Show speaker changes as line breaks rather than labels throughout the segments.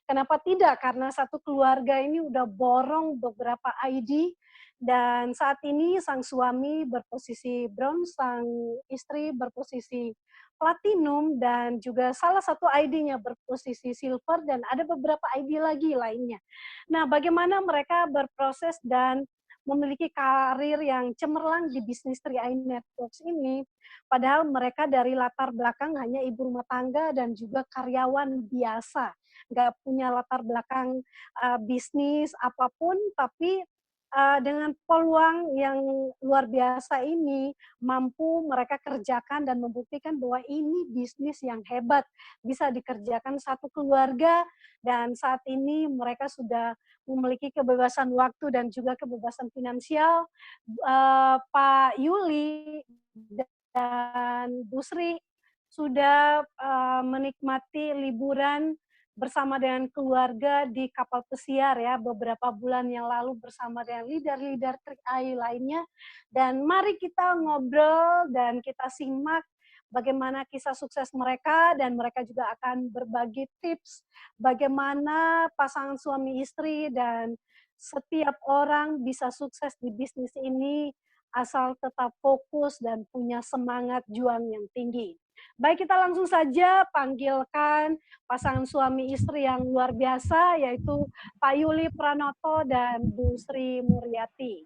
Kenapa tidak? Karena satu keluarga ini udah borong beberapa ID dan saat ini sang suami berposisi bronze, sang istri berposisi platinum dan juga salah satu ID-nya berposisi silver dan ada beberapa ID lagi lainnya. Nah, bagaimana mereka berproses dan memiliki karir yang cemerlang di bisnis 3i Networks ini, padahal mereka dari latar belakang hanya ibu rumah tangga dan juga karyawan biasa, nggak punya latar belakang bisnis apapun, tapi dengan peluang yang luar biasa ini mampu mereka kerjakan dan membuktikan bahwa ini bisnis yang hebat, bisa dikerjakan satu keluarga dan saat ini mereka sudah memiliki kebebasan waktu dan juga kebebasan finansial. Pak Yuli dan Bu Sri sudah menikmati liburan bersama dengan keluarga di kapal pesiar ya beberapa bulan yang lalu bersama dengan leader-leader 3i lainnya. Dan mari kita ngobrol dan kita simak bagaimana kisah sukses mereka dan mereka juga akan berbagi tips bagaimana pasangan suami istri dan setiap orang bisa sukses di bisnis ini asal tetap fokus dan punya semangat juang yang tinggi. Baik, kita langsung saja panggilkan pasangan suami istri yang luar biasa, yaitu Pak Yuli Pranoto dan Bu Sri Muryati.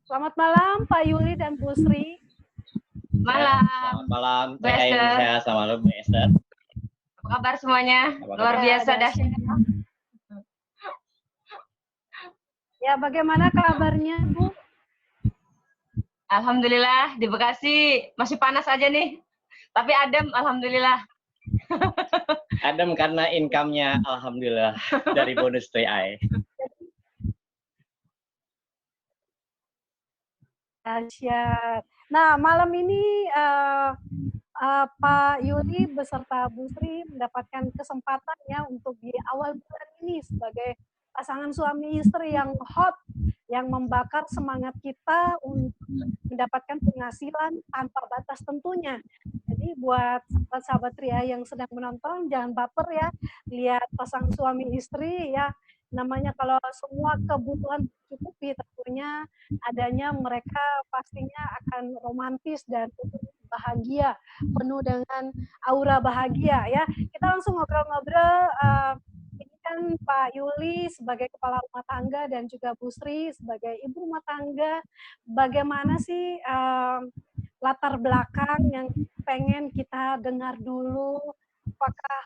Selamat malam, Pak Yuli dan Bu Sri.
Malam.
Selamat malam,
Bu Esther.
Selamat malam, Bu Esther.
Apa kabar semuanya?
Apa kabar?
Luar biasa dahsyat.
Ya, bagaimana kabarnya, Bu?
Alhamdulillah, di Bekasi masih panas aja nih. Tapi adem, alhamdulillah.
Adem karena income-nya alhamdulillah dari bonus 3i.
Dahsyat. Nah, malam ini Pak Yuli beserta Bu Sri mendapatkan kesempatan ya untuk di awal bulan ini sebagai pasangan suami istri yang hot, yang membakar semangat kita untuk mendapatkan penghasilan tanpa batas tentunya. Jadi buat sahabat-sahabat Ria yang sedang menonton, jangan baper ya, lihat pasangan suami istri ya, namanya kalau semua kebutuhan tercukupi tentunya adanya mereka pastinya akan romantis dan bahagia, penuh dengan aura bahagia ya. Kita langsung ngobrol-ngobrol. Ini kan Pak Yuli sebagai kepala rumah tangga dan juga Bu Sri sebagai ibu rumah tangga. Bagaimana sih latar belakang yang pengen kita dengar dulu? Apakah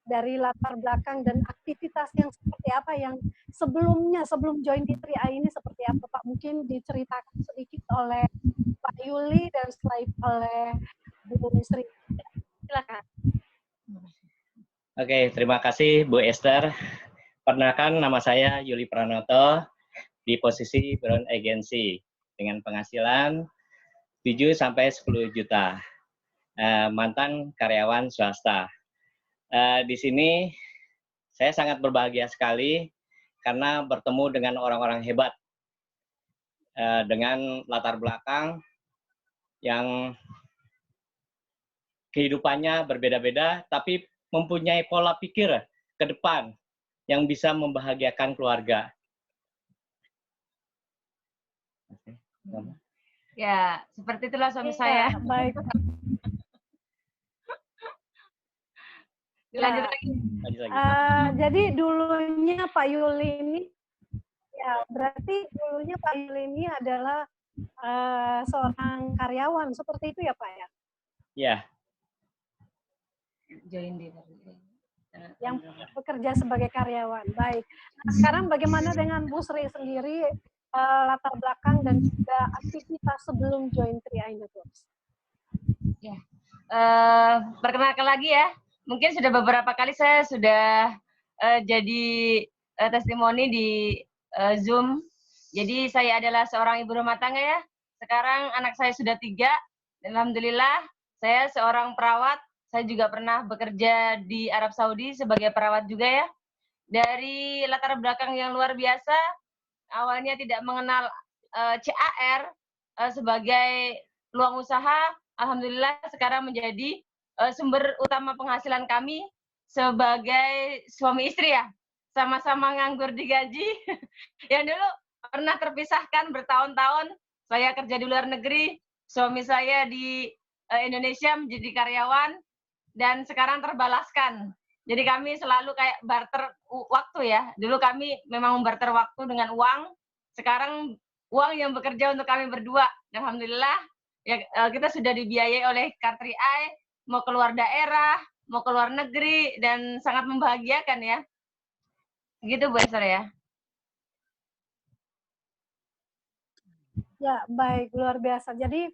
dari latar belakang dan aktivitas yang seperti apa yang sebelumnya, sebelum join di 3i ini seperti apa Pak? Mungkin diceritakan sedikit oleh Pak Yuli dan setelah oleh Bu Sri. Silakan.
Oke, terima kasih Bu Esther. Perkenalkan, nama saya Yuli Pranoto di posisi Brown Agency dengan penghasilan 7 sampai 10 juta. Mantan karyawan swasta. Di sini saya sangat berbahagia sekali karena bertemu dengan orang-orang hebat dengan latar belakang yang kehidupannya berbeda-beda, tapi mempunyai pola pikir ke depan yang bisa membahagiakan keluarga.
Ya, seperti itulah suami saya.
Baik.
Lanjut lagi.
Jadi dulunya Pak Yuli ini, ya berarti dulunya Pak Yuli ini adalah seorang karyawan, seperti itu ya Pak ya?
Ya.
Join di
yang bekerja sebagai karyawan. Baik. Nah, sekarang bagaimana dengan Bu Sri sendiri, latar belakang dan juga aktivitas sebelum join 3i Networks?
Ya, perkenalkan lagi ya. Mungkin sudah beberapa kali saya sudah jadi testimoni di Zoom. Jadi saya adalah seorang ibu rumah tangga ya. Sekarang anak saya sudah 3. Alhamdulillah, saya seorang perawat. Saya juga pernah bekerja di Arab Saudi sebagai perawat juga ya. Dari latar belakang yang luar biasa, awalnya tidak mengenal CAR sebagai peluang usaha, alhamdulillah sekarang menjadi sumber utama penghasilan kami sebagai suami istri ya, sama-sama nganggur digaji. Yang dulu pernah terpisahkan bertahun-tahun, saya kerja di luar negeri, suami saya di Indonesia menjadi karyawan, dan sekarang terbalaskan. Jadi kami selalu kayak barter waktu ya. Dulu kami memang barter waktu dengan uang, sekarang uang yang bekerja untuk kami berdua. Alhamdulillah, ya, kita sudah dibiayai oleh Car 3i, mau keluar daerah, mau keluar negeri, dan sangat membahagiakan ya. Gitu Bu Esther ya.
Ya, baik, luar biasa. Jadi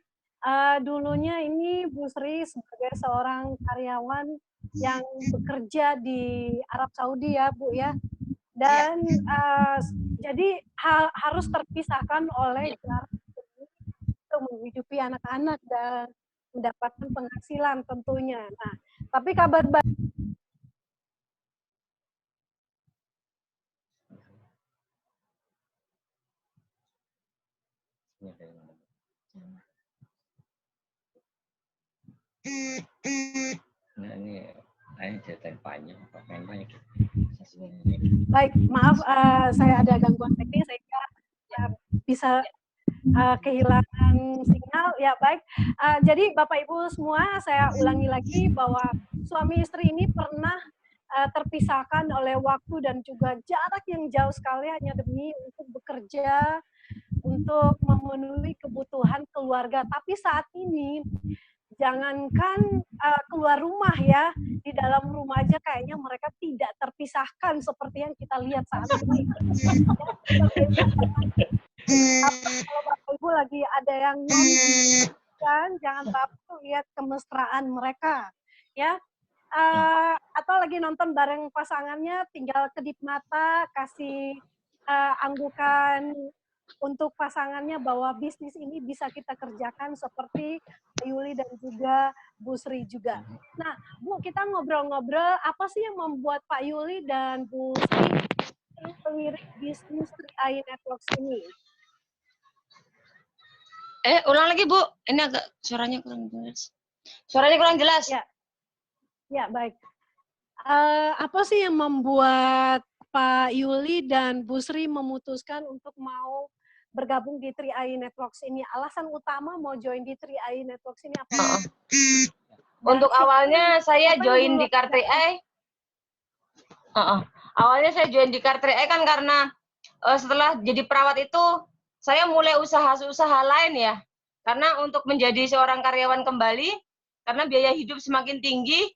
dulunya ini Bu Sri sebagai seorang karyawan yang bekerja di Arab Saudi ya Bu ya, dan jadi harus terpisahkan oleh jarak untuk menghidupi anak-anak dan mendapatkan penghasilan tentunya. Nah, tapi kabar baik
Nah, ini cerita panjang, main banyak.
baik, maaf saya ada gangguan teknis sehingga bisa kehilangan sinyal. Ya baik, jadi Bapak Ibu semua, saya ulangi lagi bahwa suami istri ini pernah terpisahkan oleh waktu dan juga jarak yang jauh sekali hanya demi untuk bekerja, untuk memenuhi kebutuhan keluarga. Tapi saat ini jangankan keluar rumah ya, di dalam rumah aja kayaknya mereka tidak terpisahkan seperti yang kita lihat saat ini. Kalau Bapak Ibu lagi ada yang nonton, jangan baper lihat kemesraan mereka, ya. Atau lagi nonton bareng pasangannya, tinggal kedip mata, kasih anggukan untuk pasangannya bahwa bisnis ini bisa kita kerjakan seperti Yuli dan juga Bu Sri juga. Nah, Bu, kita ngobrol-ngobrol, apa sih yang membuat Pak Yuli dan Bu Sri melirik bisnis 3i Networks ini?
Ulang lagi Bu, ini agak suaranya kurang jelas. Suaranya kurang jelas.
Ya baik. Apa sih yang membuat Pak Yuli dan Bu Sri memutuskan untuk mau bergabung di 3i Networks ini? Alasan utama mau join di 3i Networks ini apa?
Untuk awalnya saya join di Car 3i. Awalnya saya join di Car 3i kan karena setelah jadi perawat itu saya mulai usaha lain ya. Karena untuk menjadi seorang karyawan kembali, karena biaya hidup semakin tinggi,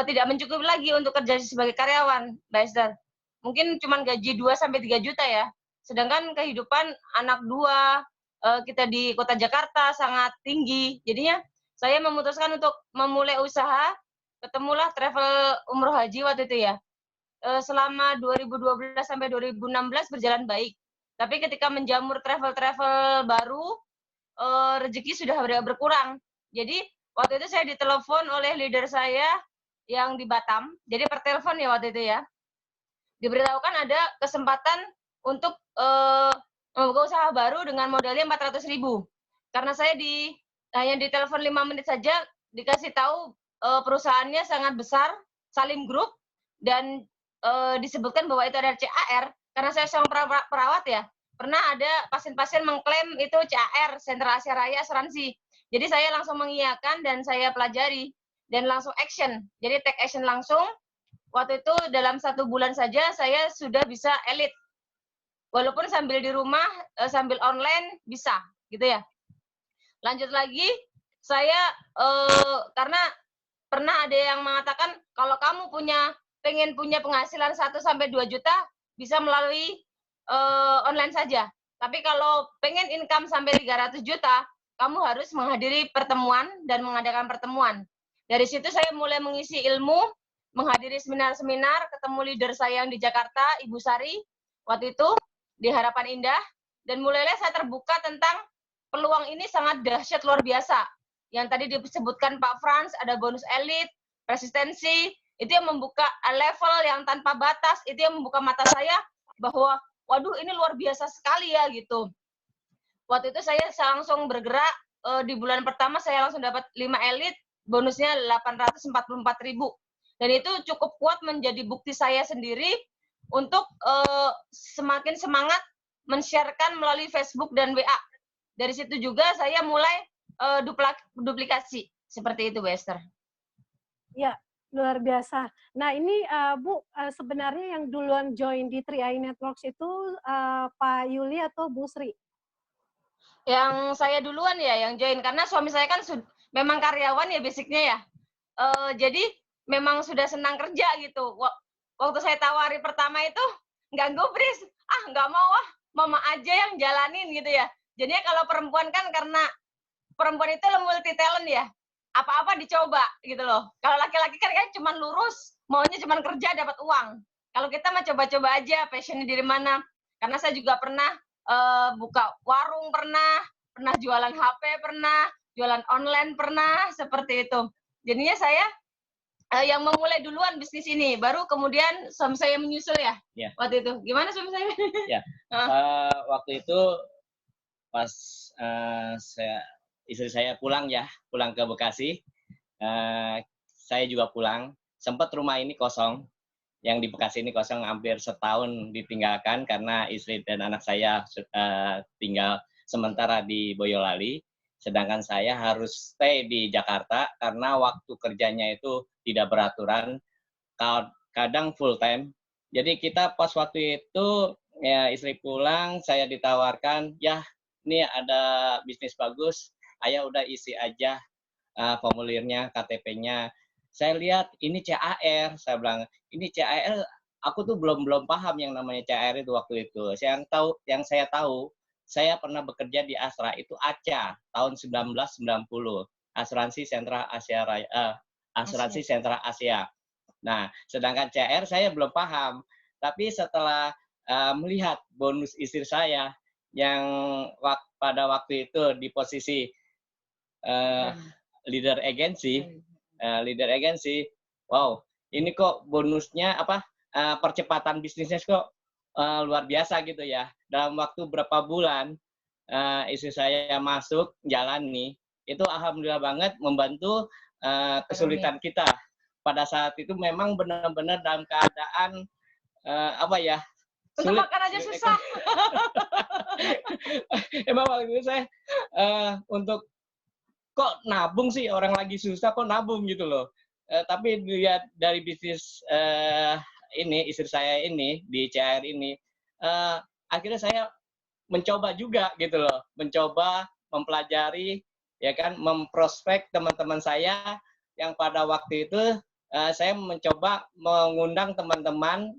tidak mencukupi lagi untuk kerja sebagai karyawan, Mbak Esther. Mungkin cuma gaji 2-3 juta ya. Sedangkan kehidupan anak 2, kita di kota Jakarta sangat tinggi. Jadinya saya memutuskan untuk memulai usaha, ketemulah travel umroh haji waktu itu ya. Selama 2012 sampai 2016 berjalan baik. Tapi ketika menjamur travel-travel baru, rezeki sudah berkurang. Jadi waktu itu saya ditelepon oleh leader saya yang di Batam. Jadi per telepon ya waktu itu ya. Diberitahukan ada kesempatan untuk membuka usaha baru dengan modalnya 400.000. Karena saya hanya di telepon 5 menit saja dikasih tahu perusahaannya sangat besar, Salim Group, dan disebutkan bahwa itu ada CAR. Karena saya seorang perawat ya, pernah ada pasien-pasien mengklaim itu CAR, Sentral Asia Raya Asuransi. Jadi saya langsung mengiyakan dan saya pelajari dan langsung action. Jadi take action langsung. Waktu itu dalam 1 bulan saja saya sudah bisa elit. Walaupun sambil di rumah, sambil online bisa, gitu ya. Lanjut lagi, saya karena pernah ada yang mengatakan kalau kamu pengen punya penghasilan 1-2 juta bisa melalui online saja. Tapi kalau pengen income sampai 300 juta, kamu harus menghadiri pertemuan dan mengadakan pertemuan. Dari situ saya mulai mengisi ilmu, menghadiri seminar-seminar, ketemu leader saya yang di Jakarta, Ibu Sari, waktu itu di Harapan Indah, dan mulailah saya terbuka tentang peluang ini sangat dahsyat luar biasa. Yang tadi disebutkan Pak Frans, ada bonus elit, resistensi, itu yang membuka level yang tanpa batas, itu yang membuka mata saya bahwa waduh ini luar biasa sekali ya gitu. Waktu itu saya langsung bergerak, di bulan pertama saya langsung dapat 5 elit, bonusnya 844.000. Dan itu cukup kuat menjadi bukti saya sendiri untuk semakin semangat men-sharekan melalui Facebook dan WA. Dari situ juga saya mulai duplikasi. Seperti itu, Bu Esther.
Ya, luar biasa. Nah, ini Bu, sebenarnya yang duluan join di 3i Networks itu Pak Yuli atau Bu Sri?
Yang saya duluan ya yang join, karena suami saya kan memang karyawan ya basicnya ya. Jadi memang sudah senang kerja gitu. Waktu saya tawari pertama itu nggak gubris, nggak mau mama aja yang jalanin gitu ya. Jadinya kalau perempuan kan karena perempuan itu multi talent ya, apa-apa dicoba gitu loh. Kalau laki-laki kan cuma lurus, maunya cuma kerja dapat uang. Kalau kita mah coba-coba aja passionnya dari mana. Karena saya juga pernah buka warung, pernah jualan HP, pernah jualan online, pernah seperti itu. Jadinya saya yang memulai duluan bisnis ini, baru kemudian suami saya menyusul ya. Waktu itu gimana suami saya?
Ya, waktu itu pas istri saya pulang ke Bekasi, saya juga pulang. Sempat rumah ini kosong, yang di Bekasi ini kosong hampir setahun ditinggalkan karena istri dan anak saya tinggal sementara di Boyolali. Sedangkan saya harus stay di Jakarta karena waktu kerjanya itu tidak beraturan, kadang full time. Jadi kita pas waktu itu ya istri pulang, saya ditawarkan, ya ini ada bisnis bagus, ayah udah isi aja formulirnya, KTP-nya. Saya lihat ini CAR, saya bilang ini CAR, aku tuh belum paham yang namanya CAR itu waktu itu. Yang saya tahu, saya pernah bekerja di Astra itu ACA tahun 1990, Asuransi Sentra Asia Asuransi Sentra Asia. Nah, sedangkan CAR saya belum paham. Tapi setelah melihat bonus istri saya yang pada waktu itu di posisi leader agensi, wow, ini kok bonusnya percepatan bisnisnya kok luar biasa gitu ya. Dalam waktu berapa bulan istri saya masuk jalani, itu alhamdulillah banget membantu kesulitan kita. Pada saat itu memang benar-benar dalam keadaan
untuk
sulit.
Makan aja susah.
Emang waktu itu saya untuk kok nabung sih, orang lagi susah kok nabung gitu loh. Tapi dilihat dari bisnis ini, istri saya ini di CAR ini, akhirnya saya mencoba juga gitu loh, mencoba mempelajari, ya kan, memprospek teman-teman saya yang pada waktu itu saya mencoba mengundang teman-teman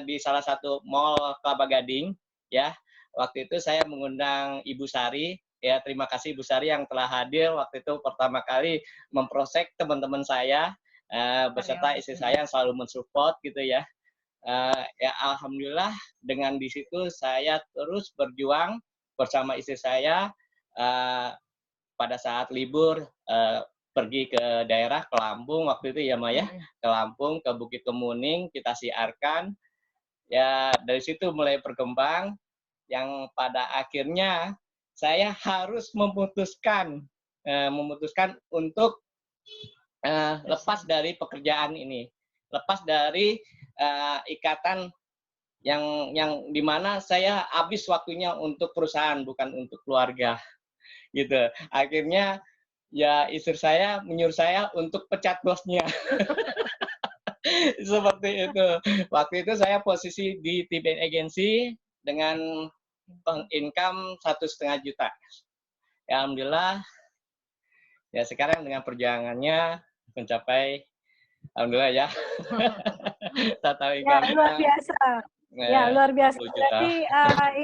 di salah satu mall Kelapa Gading, ya. Waktu itu saya mengundang Ibu Sari, ya, terima kasih Ibu Sari yang telah hadir waktu itu pertama kali memprosek teman-teman saya beserta istri saya yang selalu mensupport gitu ya. Ya alhamdulillah dengan di situ saya terus berjuang bersama istri saya pada saat libur pergi ke daerah ke Lampung waktu itu ya Maya, ke Lampung, ke Bukit Kemuning, kita siarkan. Ya dari situ mulai berkembang yang pada akhirnya saya harus memutuskan untuk lepas dari pekerjaan ini, lepas dari ikatan yang dimana saya habis waktunya untuk perusahaan bukan untuk keluarga gitu. Akhirnya ya istri saya menyuruh saya untuk pecat bosnya. Seperti itu. Waktu itu saya posisi di tim agency dengan income 1,5 juta. Ya, alhamdulillah. Ya sekarang dengan perjuangannya mencapai, alhamdulillah ya.
Ya luar biasa. Ya luar biasa. Jadi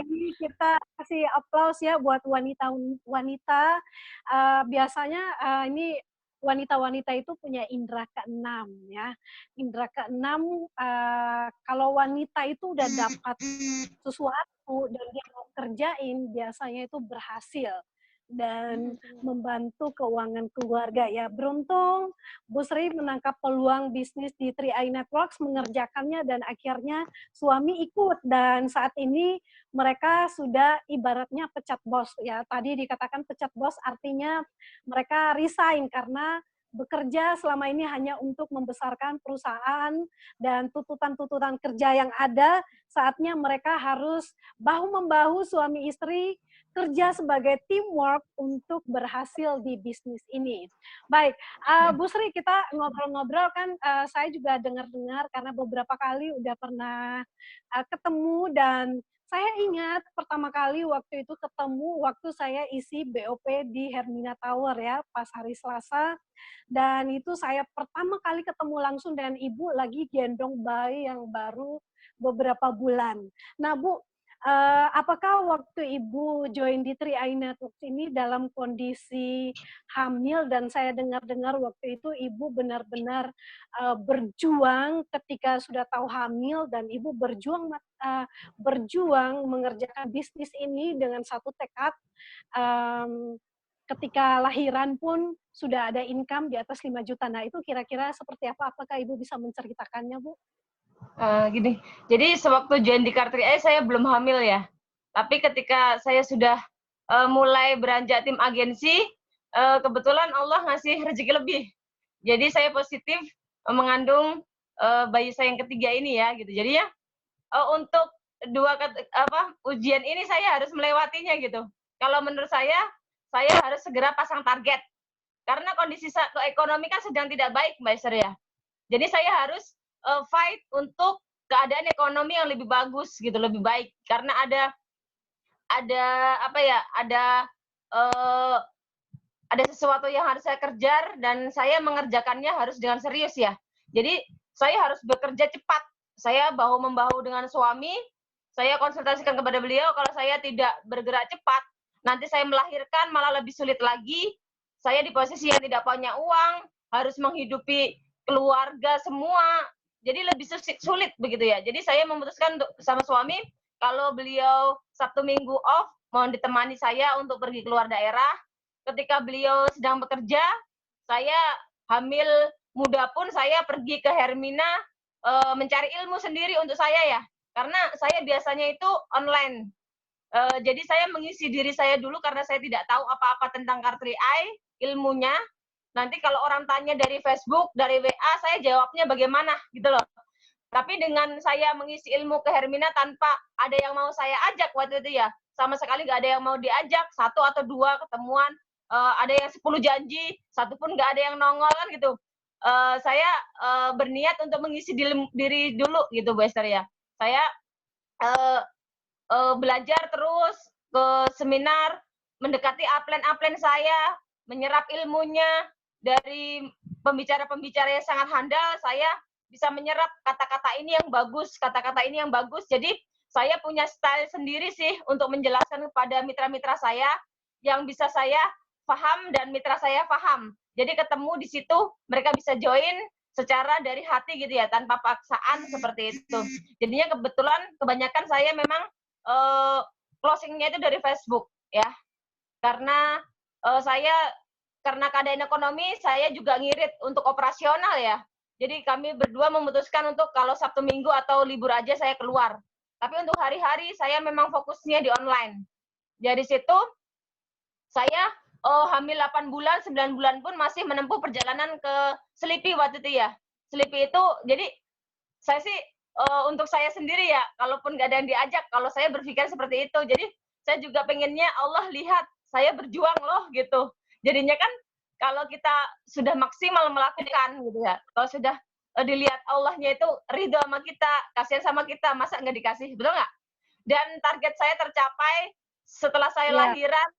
ini kita kasih aplaus ya buat wanita-wanita. Biasanya ini wanita-wanita itu punya indera keenam ya. Indera keenam kalau wanita itu udah dapat sesuatu dan dia mau kerjain biasanya itu berhasil dan membantu keuangan keluarga ya. Beruntung Bu Sri menangkap peluang bisnis di 3i Networks, mengerjakannya dan akhirnya suami ikut dan saat ini mereka sudah ibaratnya pecat bos ya. Tadi dikatakan pecat bos artinya mereka resign karena bekerja selama ini hanya untuk membesarkan perusahaan dan tuntutan-tuntutan kerja yang ada, saatnya mereka harus bahu-membahu suami istri kerja sebagai teamwork untuk berhasil di bisnis ini. Baik, Bu Sri, kita ngobrol-ngobrol kan, saya juga dengar-dengar karena beberapa kali udah pernah ketemu, dan saya ingat pertama kali waktu itu ketemu waktu saya isi BOP di Hermina Tower ya, pas hari Selasa, dan itu saya pertama kali ketemu langsung dengan Ibu lagi gendong bayi yang baru beberapa bulan. Nah Bu, apakah waktu Ibu join di 3i Networks ini dalam kondisi hamil, dan saya dengar-dengar waktu itu Ibu benar-benar berjuang ketika sudah tahu hamil, dan Ibu berjuang mengerjakan bisnis ini dengan satu tekad, ketika lahiran pun sudah ada income di atas 5 juta. Nah itu kira-kira seperti apa? Apakah Ibu bisa menceritakannya, Bu?
Gini, jadi sewaktu join di Car 3i saya belum hamil ya. Tapi ketika saya sudah mulai beranjak tim agensi, kebetulan Allah ngasih rezeki lebih. Jadi saya positif mengandung bayi saya yang ketiga ini ya, gitu. Jadi ya untuk ujian ini saya harus melewatinya gitu. Kalau menurut saya harus segera pasang target. Karena kondisi ekonomi kan sedang tidak baik, Mbak Esther ya. Jadi saya harus fight untuk keadaan ekonomi yang lebih bagus gitu, lebih baik. Karena ada sesuatu yang harus saya kejar, dan saya mengerjakannya harus dengan serius ya. Jadi saya harus bekerja cepat. Saya bahu-membahu dengan suami, saya konsultasikan kepada beliau, kalau saya tidak bergerak cepat, nanti saya melahirkan malah lebih sulit lagi. Saya di posisi yang tidak punya uang, harus menghidupi keluarga semua, jadi lebih sulit begitu ya. Jadi saya memutuskan sama suami, kalau beliau Sabtu Minggu off, mau ditemani saya untuk pergi keluar daerah. Ketika beliau sedang bekerja, saya hamil muda pun saya pergi ke Hermina mencari ilmu sendiri untuk saya ya. Karena saya biasanya itu online. Jadi saya mengisi diri saya dulu karena saya tidak tahu apa-apa tentang Car 3i, ilmunya. Nanti kalau orang tanya dari Facebook, dari WA, saya jawabnya bagaimana gitu loh. Tapi dengan saya mengisi ilmu ke Hermina tanpa ada yang mau saya ajak waktu itu ya, sama sekali nggak ada yang mau diajak, 1 atau 2 ketemuan, ada yang 10 janji, 1 pun nggak ada yang nongol kan gitu. Saya berniat untuk mengisi diri dulu gitu Bu Esther ya. Saya belajar terus ke seminar, mendekati upline saya, menyerap ilmunya dari pembicara-pembicara yang sangat handal. Saya bisa menyerap kata-kata ini yang bagus, kata-kata ini yang bagus. Jadi saya punya style sendiri sih untuk menjelaskan kepada mitra-mitra saya yang bisa saya paham dan mitra saya paham. Jadi ketemu di situ, mereka bisa join secara dari hati gitu ya, tanpa paksaan seperti itu. Jadinya kebetulan kebanyakan saya memang closingnya itu dari Facebook ya, karena karena keadaan ekonomi saya juga ngirit untuk operasional ya. Jadi kami berdua memutuskan untuk kalau Sabtu Minggu atau libur aja saya keluar. Tapi untuk hari-hari saya memang fokusnya di online. Dari situ saya hamil 8 bulan, 9 bulan pun masih menempuh perjalanan ke Selipi waktu itu ya. Selipi itu jadi saya sih untuk saya sendiri ya, kalaupun nggak ada yang diajak, kalau saya berpikir seperti itu. Jadi saya juga pengennya Allah lihat saya berjuang loh gitu. Jadinya kan kalau kita sudah maksimal melakukan gitu ya, kalau sudah dilihat Allahnya itu ridho sama kita, kasihan sama kita, masa nggak dikasih, betul nggak? Dan target saya tercapai setelah saya lahiran,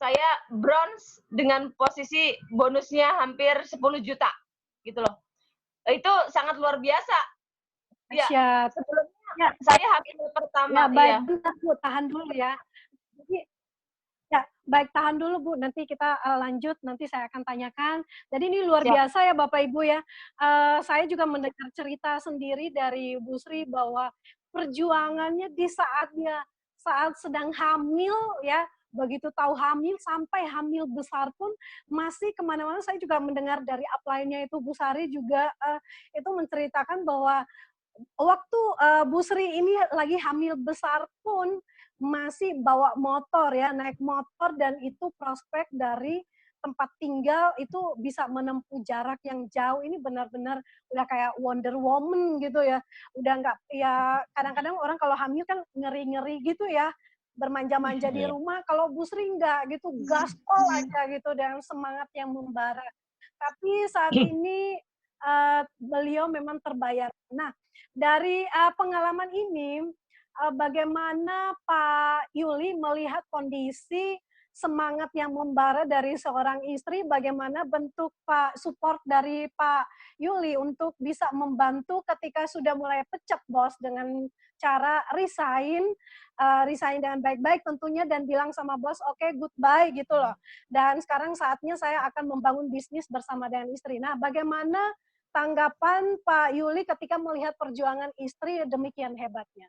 saya bronze dengan posisi bonusnya hampir 10 juta gitu loh. Itu sangat luar biasa. Ya, sebelumnya saya hamil pertama.
Ya, baik, Bu, tahan dulu ya. Jadi, ya, baik, tahan dulu Bu, nanti kita lanjut, nanti saya akan tanyakan. Jadi ini luar biasa ya Bapak Ibu ya. Saya juga mendengar cerita sendiri dari Bu Sri bahwa perjuangannya di saat sedang hamil ya, begitu tahu hamil sampai hamil besar pun masih kemana-mana. Saya juga mendengar dari upline-nya itu Bu Sari juga itu menceritakan bahwa waktu Bu Sri ini lagi hamil besar pun masih bawa motor ya, naik motor, dan itu prospek dari tempat tinggal itu bisa menempuh jarak yang jauh. Ini benar-benar udah kayak Wonder Woman gitu ya. Udah nggak, ya kadang-kadang orang kalau hamil kan ngeri-ngeri gitu ya, bermanja-manja di rumah. Kalau Bu Sri nggak gitu, gaspol aja gitu dengan semangat yang membara. Tapi saat ini beliau memang terbayar. Nah, dari pengalaman ini, bagaimana Pak Yuli melihat kondisi semangat yang membara dari seorang istri, bagaimana bentuk Pak support dari Pak Yuli untuk bisa membantu ketika sudah mulai pecah bos dengan cara resign dengan baik-baik tentunya dan bilang sama bos oke, goodbye gitu loh. Dan sekarang saatnya saya akan membangun bisnis bersama dengan istri. Nah, bagaimana tanggapan Pak Yuli ketika melihat perjuangan istri demikian hebatnya?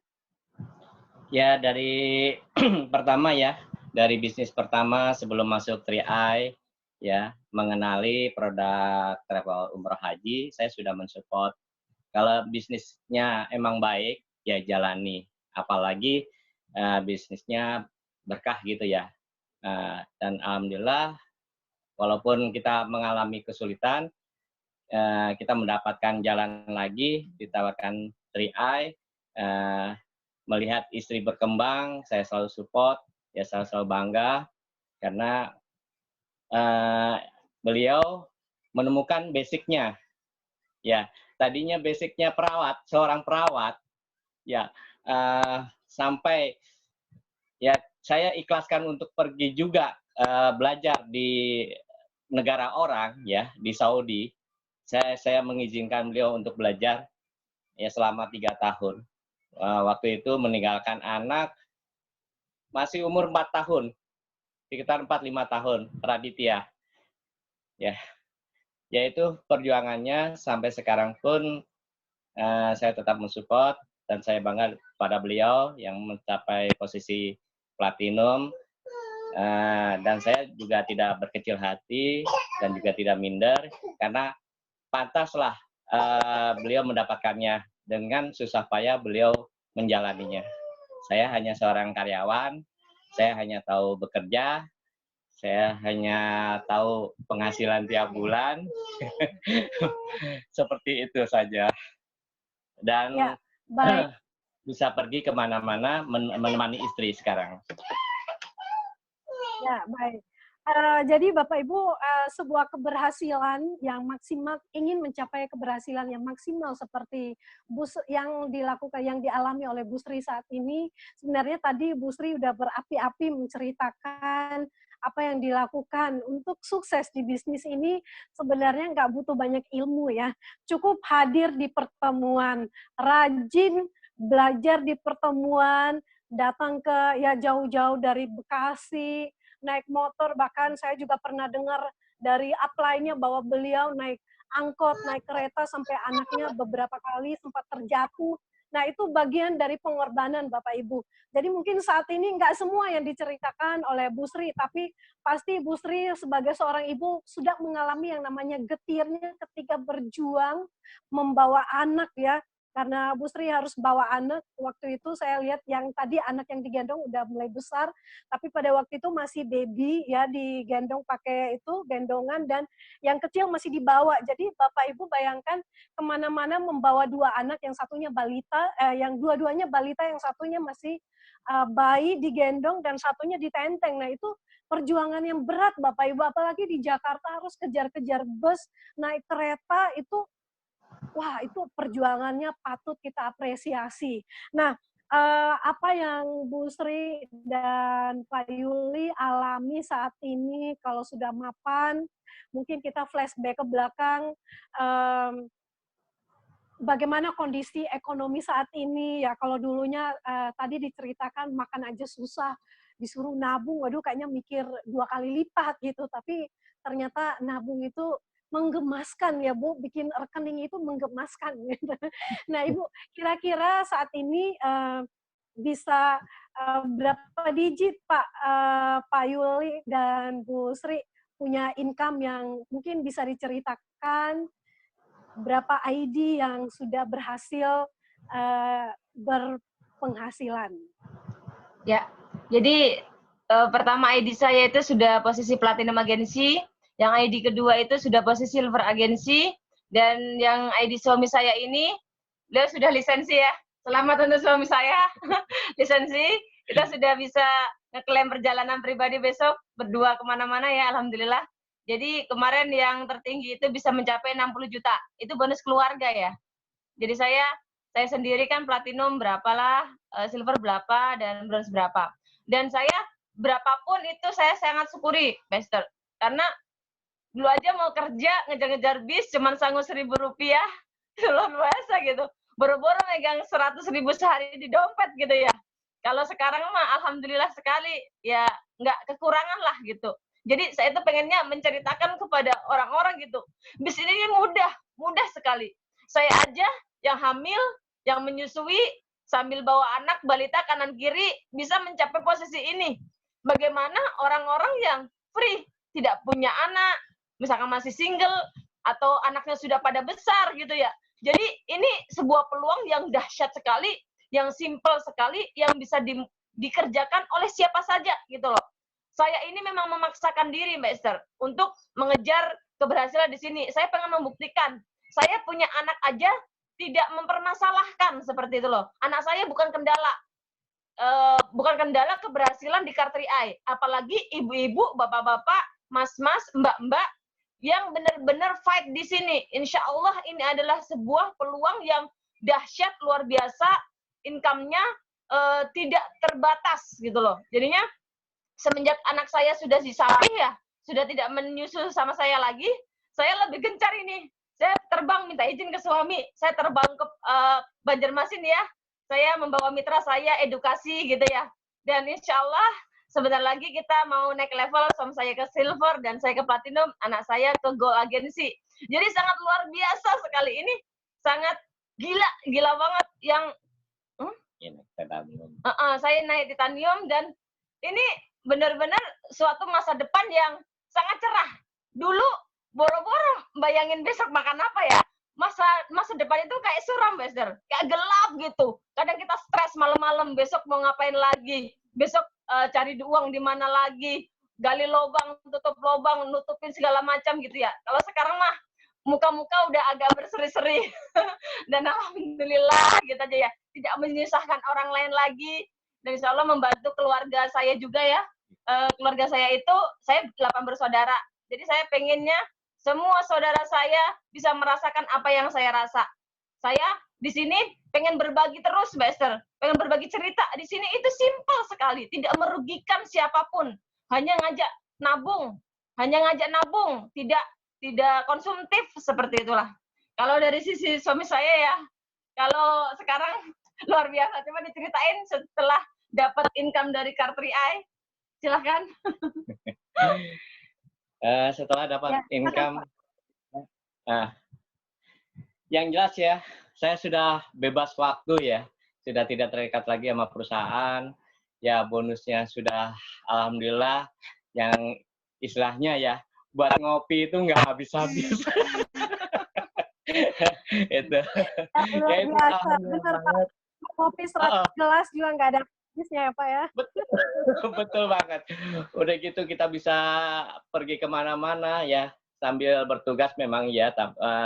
Ya, dari pertama ya, dari bisnis pertama sebelum masuk 3i, ya, mengenali produk travel umroh haji, saya sudah mensupport. Kalau bisnisnya emang baik, ya jalani. Apalagi bisnisnya berkah gitu ya. Dan alhamdulillah, walaupun kita mengalami kesulitan, kita mendapatkan jalan lagi, ditawarkan 3i, melihat istri berkembang, saya selalu support, ya selalu bangga, karena beliau menemukan basicnya. Ya, tadinya basicnya perawat, seorang perawat, ya sampai ya saya ikhlaskan untuk pergi juga belajar di negara orang, ya di Saudi. Saya mengizinkan beliau untuk belajar ya selama 3 tahun. Waktu itu meninggalkan anak masih umur 4 tahun, sekitar 4-5 tahun, Raditya. Ya, yaitu perjuangannya sampai sekarang pun saya tetap mensupport dan saya bangga pada beliau yang mencapai posisi platinum. Dan saya juga tidak berkecil hati dan juga tidak minder karena pantaslah beliau mendapatkannya. Dengan susah payah beliau menjalaninya. Saya hanya seorang karyawan, saya hanya tahu bekerja, saya hanya tahu penghasilan tiap bulan. Seperti itu saja. Dan
ya, baik.
bisa pergi kemana-mana menemani istri sekarang.
Ya, baik. Jadi Bapak Ibu, sebuah keberhasilan yang maksimal, ingin mencapai keberhasilan yang maksimal seperti yang dilakukan, yang dialami oleh Bu Sri saat ini, sebenarnya tadi Bu Sri udah berapi-api menceritakan apa yang dilakukan untuk sukses di bisnis ini. Sebenarnya nggak butuh banyak ilmu ya, cukup hadir di pertemuan, rajin belajar di pertemuan, datang ke ya jauh-jauh dari Bekasi, naik motor, bahkan saya juga pernah dengar dari upline-nya bahwa beliau naik angkot, naik kereta sampai anaknya beberapa kali sempat terjatuh. Nah, itu bagian dari pengorbanan Bapak Ibu. Jadi mungkin saat ini nggak semua yang diceritakan oleh Bu Sri, tapi pasti Bu Sri sebagai seorang ibu sudah mengalami yang namanya getirnya ketika berjuang membawa anak ya. Karena Bu Sri harus bawa anak, waktu itu saya lihat yang tadi anak yang digendong udah mulai besar, tapi pada waktu itu masih baby ya, digendong pakai itu gendongan, dan yang kecil masih dibawa. Jadi Bapak Ibu bayangkan kemana-mana membawa 2 anak, yang satunya balita, yang dua-duanya balita, yang satunya masih bayi digendong dan satunya ditenteng. Nah itu perjuangan yang berat Bapak Ibu, apalagi di Jakarta harus kejar-kejar bus, naik kereta, itu wah, itu perjuangannya patut kita apresiasi. Nah, apa yang Bu Sri dan Pak Yuli alami saat ini kalau sudah mapan, mungkin kita flashback ke belakang, bagaimana kondisi ekonomi saat ini ya? Kalau dulunya tadi diceritakan makan aja susah, disuruh nabung, waduh kayaknya mikir 2 kali lipat gitu, tapi ternyata nabung itu menggemaskan ya Bu, bikin rekening itu menggemaskan gitu. Nah Ibu, kira-kira saat ini bisa berapa digit Pak Yuli dan Bu Sri punya income yang mungkin bisa diceritakan, berapa ID yang sudah berhasil berpenghasilan?
Ya, jadi pertama ID saya itu sudah posisi platinum agensi, Yang ID kedua itu sudah posisi silver agensi, dan yang ID suami saya ini beliau sudah lisensi ya. Selamat untuk suami saya lisensi. Kita sudah bisa ngeklaim perjalanan pribadi besok berdua kemana-mana ya, alhamdulillah. Jadi kemarin yang tertinggi itu bisa mencapai 60 juta. Itu bonus keluarga ya. Jadi saya sendiri kan platinum berapalah, silver berapa, dan bronze berapa. Dan saya berapapun itu saya sangat syukuri, Bester. Karena dulu aja mau kerja ngejar-ngejar bis cuman sanggup Rp1.000, luar biasa gitu. Boro-boro megang 100.000 sehari di dompet gitu ya. Kalau sekarang mah alhamdulillah sekali ya, nggak kekurangan lah gitu. Jadi saya itu pengennya menceritakan kepada orang-orang gitu, bis ini mudah sekali. Saya aja yang hamil, yang menyusui, sambil bawa anak balita kanan kiri bisa mencapai posisi ini. Bagaimana orang-orang yang free, tidak punya anak, misalkan masih single, atau anaknya sudah pada besar gitu ya. Jadi ini sebuah peluang yang dahsyat sekali, yang simpel sekali, yang bisa dikerjakan oleh siapa saja gitu loh. Saya ini memang memaksakan diri, Mbak Esther, untuk mengejar keberhasilan di sini. Saya pengen membuktikan, saya punya anak aja tidak mempermasalahkan seperti itu loh. Anak saya bukan kendala. Bukan kendala keberhasilan di Car 3i. Apalagi ibu-ibu, bapak-bapak, mas-mas, mbak-mbak yang benar-benar fight di sini. Insya Allah ini adalah sebuah peluang yang dahsyat, luar biasa, income-nya tidak terbatas gitu loh. Jadinya semenjak anak saya sudah disalih ya, sudah tidak menyusul sama saya lagi, saya lebih gencar ini. Saya terbang minta izin ke suami, saya terbang ke Banjarmasin ya, saya membawa mitra saya edukasi gitu ya. Dan insya Allah sebentar lagi kita mau naik level, suami saya ke silver dan saya ke platinum, anak saya ke gold agensi. Jadi sangat luar biasa sekali ini, sangat gila banget yang saya naik titanium, dan ini benar-benar suatu masa depan yang sangat cerah. Dulu boro-boro bayangin besok makan apa ya. Masa depan itu kayak suram, Bester. Kayak gelap gitu. Kadang kita stres malam-malam, besok mau ngapain lagi. Besok cari uang di mana lagi. Gali lubang, tutup lubang, nutupin segala macam gitu ya. Kalau sekarang mah muka-muka udah agak berseri-seri. Dan alhamdulillah gitu aja ya. Tidak menyusahkan orang lain lagi. Dan insya Allah membantu keluarga saya juga ya. Keluarga saya itu, saya 8 bersaudara. Jadi saya pengennya semua saudara saya bisa merasakan apa yang saya rasa. Saya di sini pengen berbagi terus, Mbak Esther. Pengen berbagi cerita. Di sini itu simpel sekali. Tidak merugikan siapapun. Hanya ngajak nabung. Tidak konsumtif, seperti itulah. Kalau dari sisi suami saya ya, kalau sekarang luar biasa. Coba diceritain setelah dapat income dari Car 3i. Silahkan.
Setelah dapat income, yang jelas ya, saya sudah bebas waktu ya, sudah tidak terikat lagi sama perusahaan. Ya bonusnya sudah alhamdulillah, yang istilahnya ya buat ngopi itu nggak habis-habis. Itu.
Luar
Ya, itu
biasa, benar Pak. Kopi 100 gelas juga nggak ada habisnya ya Pak ya.
Betul banget. Udah gitu kita bisa pergi kemana-mana ya sambil bertugas memang ya,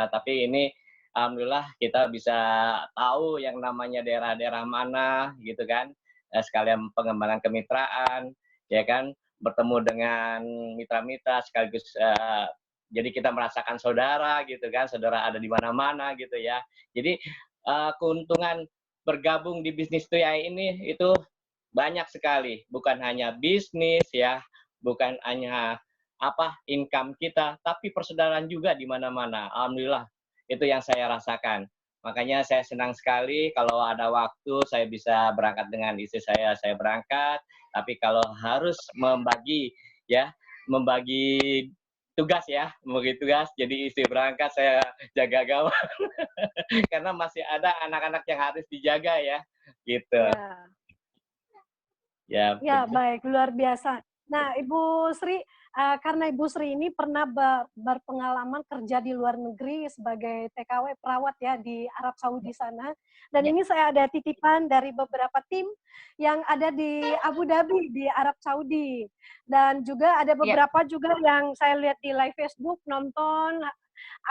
tapi ini alhamdulillah kita bisa tahu yang namanya daerah-daerah mana gitu kan, sekalian pengembangan kemitraan ya kan, bertemu dengan mitra-mitra sekaligus jadi kita merasakan saudara gitu kan, saudara ada di mana-mana gitu ya. Jadi keuntungan bergabung di bisnis 3i ini itu banyak sekali, bukan hanya bisnis ya, bukan hanya income kita, tapi persaudaraan juga di mana-mana. Alhamdulillah, itu yang saya rasakan. Makanya saya senang sekali kalau ada waktu saya bisa berangkat dengan istri saya berangkat. Tapi kalau harus membagi tugas ya, jadi istri berangkat, saya jaga gawang. Karena masih ada anak-anak yang harus dijaga ya, gitu.
Ya, baik, luar biasa. Nah, Ibu Sri, karena Ibu Sri ini pernah berpengalaman kerja di luar negeri sebagai TKW perawat ya di Arab Saudi sana. Dan
Ya.
ini saya ada titipan dari beberapa tim yang ada di Abu Dhabi di Arab Saudi. Dan juga ada beberapa juga yang saya lihat di live Facebook nonton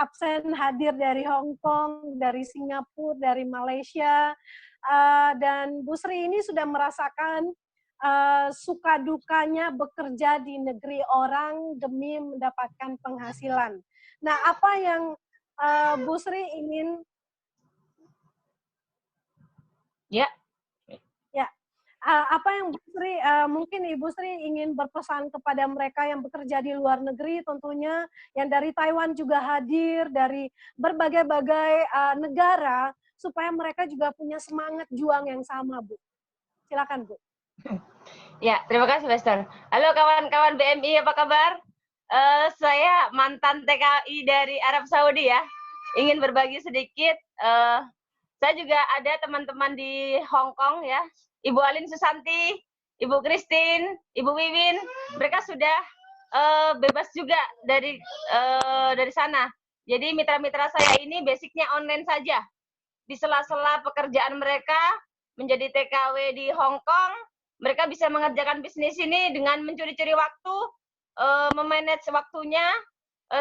absen hadir dari Hong Kong, dari Singapura, dari Malaysia. Dan Bu Sri ini sudah merasakan suka dukanya bekerja di negeri orang demi mendapatkan penghasilan. Nah, apa yang Bu Sri ingin?
Ya.
Ya, apa yang Bu Sri, mungkin Ibu Sri ingin berpesan kepada mereka yang bekerja di luar negeri, tentunya yang dari Taiwan juga hadir, dari berbagai-bagai negara, supaya mereka juga punya semangat juang yang sama, Bu. Silakan, Bu.
Ya, terima kasih, Lester. Halo kawan-kawan BMI, apa kabar? Saya mantan TKI dari Arab Saudi ya. Ingin berbagi sedikit. Saya juga ada teman-teman di Hong Kong ya. Ibu Alin Susanti, Ibu Christine, Ibu Wiwin. Mereka sudah bebas juga dari sana. Jadi mitra-mitra saya ini basicnya online saja. Di sela-sela pekerjaan mereka menjadi TKW di Hong Kong, mereka bisa mengerjakan bisnis ini dengan mencuri-curi waktu, memanage waktunya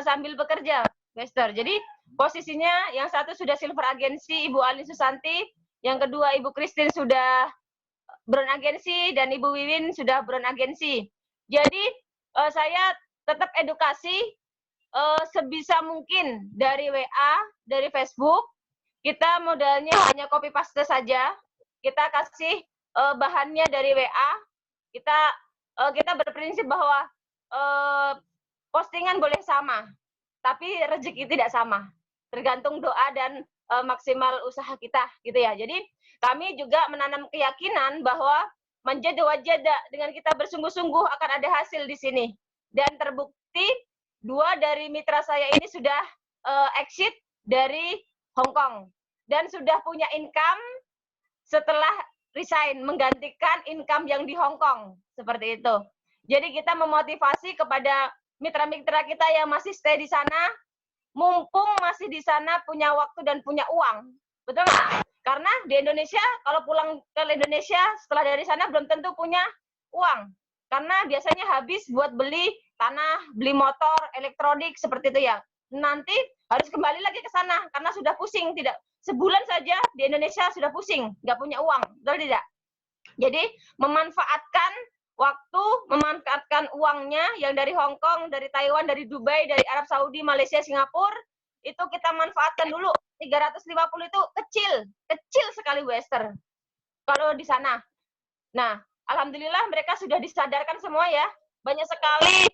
sambil bekerja, Wester. Jadi posisinya yang satu sudah silver agensi, Ibu Alin Susanti, yang kedua Ibu Christine sudah brown agensi, dan Ibu Wiwin sudah brown agensi. Jadi saya tetap edukasi sebisa mungkin dari WA, dari Facebook. Kita modalnya hanya copy paste saja. Kita kasih bahannya dari WA. Kita berprinsip bahwa postingan boleh sama, tapi rezeki tidak sama. Tergantung doa dan maksimal usaha kita, gitu ya. Jadi kami juga menanam keyakinan bahwa menjadi wajada, dengan kita bersungguh-sungguh akan ada hasil di sini. Dan terbukti 2 dari mitra saya ini sudah exit dari Hong Kong dan sudah punya income setelah resign, menggantikan income yang di Hong Kong, seperti itu. Jadi kita memotivasi kepada mitra-mitra kita yang masih stay di sana, mumpung masih di sana punya waktu dan punya uang, betul nggak? Karena di Indonesia, kalau pulang ke Indonesia setelah dari sana belum tentu punya uang, karena biasanya habis buat beli tanah, beli motor, elektronik, seperti itu ya. Nanti harus kembali lagi ke sana karena sudah pusing, tidak sebulan saja di Indonesia sudah pusing, nggak punya uang, betul tidak? Jadi memanfaatkan waktu, memanfaatkan uangnya yang dari Hong Kong, dari Taiwan, dari Dubai, dari Arab Saudi, Malaysia, Singapura, itu kita manfaatkan dulu. 350 itu kecil sekali Wester kalau di sana. Nah, alhamdulillah mereka sudah disadarkan semua ya. Banyak sekali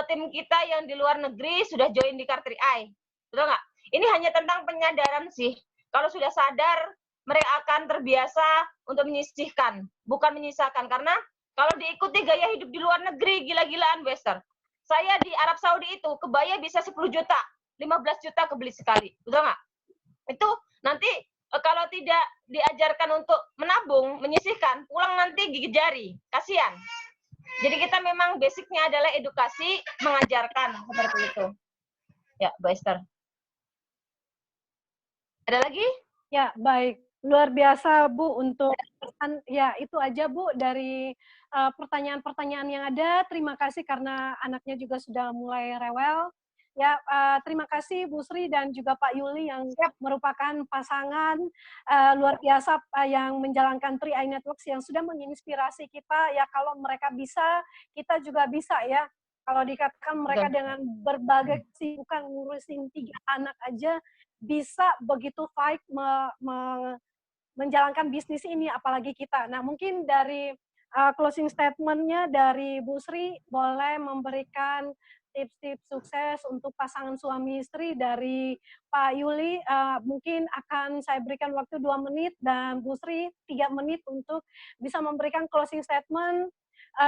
tim kita yang di luar negeri sudah join di Car3i. Betul nggak? Ini hanya tentang penyadaran sih. Kalau sudah sadar, mereka akan terbiasa untuk menyisihkan, bukan menyisakan. Karena kalau diikuti gaya hidup di luar negeri, gila-gilaan, Wester. Saya di Arab Saudi itu, kebaya bisa 10 juta, 15 juta kebeli sekali. Betul nggak? Itu nanti kalau tidak diajarkan untuk menabung, menyisihkan, pulang nanti gigit jari. Kasihan. Jadi kita memang basicnya adalah edukasi, mengajarkan, seperti itu. Ya, Bu Esther. Ada lagi?
Ya, baik. Luar biasa, Bu, untuk pesan. Ya, itu aja, Bu, dari pertanyaan-pertanyaan yang ada. Terima kasih karena anaknya juga sudah mulai rewel. Ya, terima kasih Bu Sri dan juga Pak Yuli yang merupakan pasangan luar biasa yang menjalankan 3i Networks yang sudah menginspirasi kita. Ya, kalau mereka bisa, kita juga bisa ya. Kalau dikatakan mereka dengan berbagai kesibukan ngurusin 3 anak aja, bisa begitu fight menjalankan bisnis ini, apalagi kita. Nah, mungkin dari closing statement-nya dari Bu Sri, boleh memberikan tips-tips sukses untuk pasangan suami istri. Dari Pak Yuli, mungkin akan saya berikan waktu 2 menit, dan Bu Sri 3 menit untuk bisa memberikan closing statement,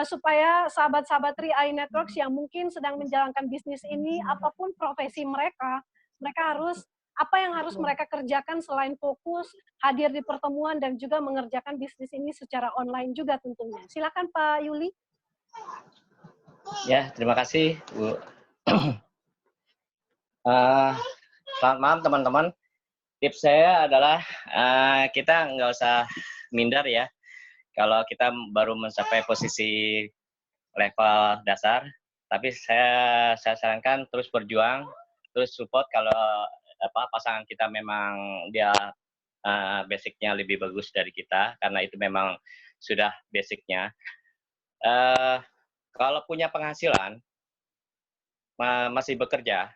supaya sahabat-sahabat 3i Networks yang mungkin sedang menjalankan bisnis ini, apapun profesi mereka, mereka harus apa yang harus mereka kerjakan selain fokus hadir di pertemuan dan juga mengerjakan bisnis ini secara online juga tentunya. Silakan Pak Yuli.
Ya, terima kasih, Bu. Selamat malam, teman-teman. Tips saya adalah kita nggak usah minder ya. Kalau kita baru mencapai posisi level dasar, tapi saya sarankan terus berjuang, terus support kalau pasangan kita memang dia basicnya lebih bagus dari kita, karena itu memang sudah basicnya. Kalau punya penghasilan, masih bekerja,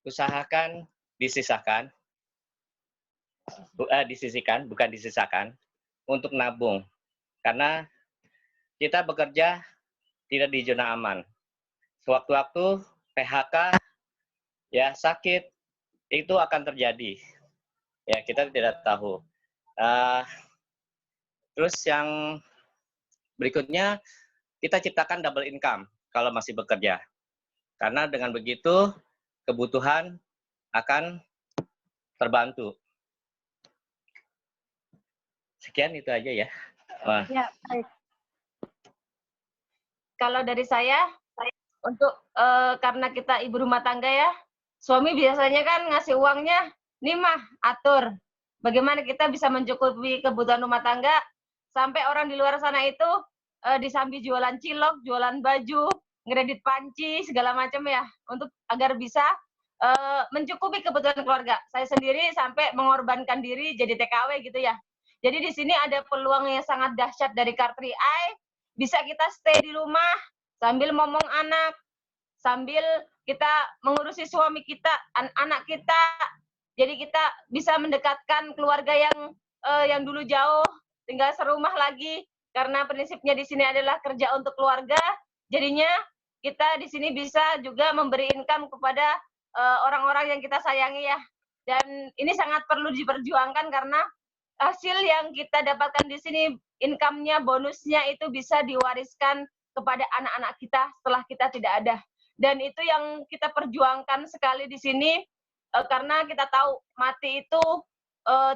usahakan disisihkan, disisihkan, bukan disisakan, untuk nabung. Karena kita bekerja tidak di zona aman. Sewaktu-waktu PHK, ya sakit, itu akan terjadi. Ya, kita tidak tahu. Terus yang berikutnya, kita ciptakan double income kalau masih bekerja. Karena dengan begitu, kebutuhan akan terbantu. Sekian itu aja ya.
Ya, baik.
Kalau dari saya, untuk karena kita ibu rumah tangga ya, suami biasanya kan ngasih uangnya, nih mah atur. Bagaimana kita bisa mencukupi kebutuhan rumah tangga, sampai orang di luar sana itu disambi jualan cilok, jualan baju, ngeredit panci, segala macam ya, untuk agar bisa mencukupi kebutuhan keluarga. Saya sendiri sampai mengorbankan diri jadi TKW gitu ya. Jadi di sini ada peluang yang sangat dahsyat dari Car Free Eye, bisa kita stay di rumah sambil ngomong anak, sambil kita mengurusi suami kita, anak kita. Jadi kita bisa mendekatkan keluarga yang dulu jauh, tinggal serumah lagi. Karena prinsipnya di sini adalah kerja untuk keluarga. Jadinya kita di sini bisa juga memberi income kepada orang-orang yang kita sayangi ya. Dan ini sangat perlu diperjuangkan karena hasil yang kita dapatkan di sini, income-nya, bonusnya itu bisa diwariskan kepada anak-anak kita setelah kita tidak ada. Dan itu yang kita perjuangkan sekali di sini, karena kita tahu mati itu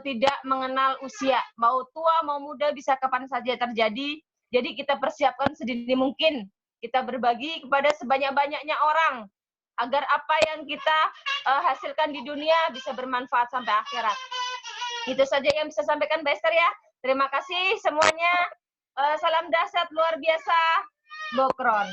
tidak mengenal usia, mau tua mau muda bisa kapan saja terjadi. Jadi kita persiapkan sedini mungkin, kita berbagi kepada sebanyak-banyaknya orang agar apa yang kita hasilkan di dunia bisa bermanfaat sampai akhirat. Itu saja yang bisa sampaikan Mbak Esther ya. Terima kasih semuanya. Salam dahsyat luar biasa. Bokron.